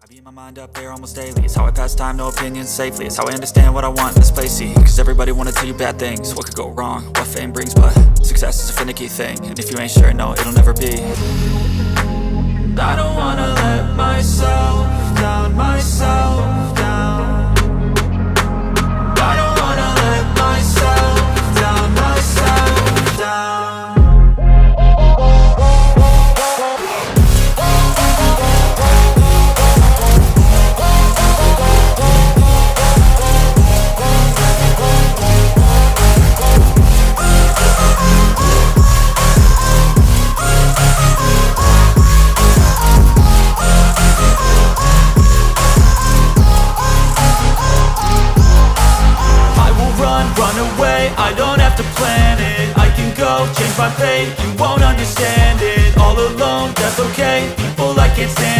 Beat my mind up there almost daily. It's how I pass time, no opinions safely. It's how I understand what I want in this place, see. Cause everybody wanna tell you bad things. What could go wrong, what fame brings. But success is a finicky thing, and if you ain't sure, no, it'll never be. I don't wanna let myself down, myself down. I don't wanna let myself down, myself down. I don't have to plan it, I can go change my fate. You won't understand it, all alone, that's okay. People I can't stand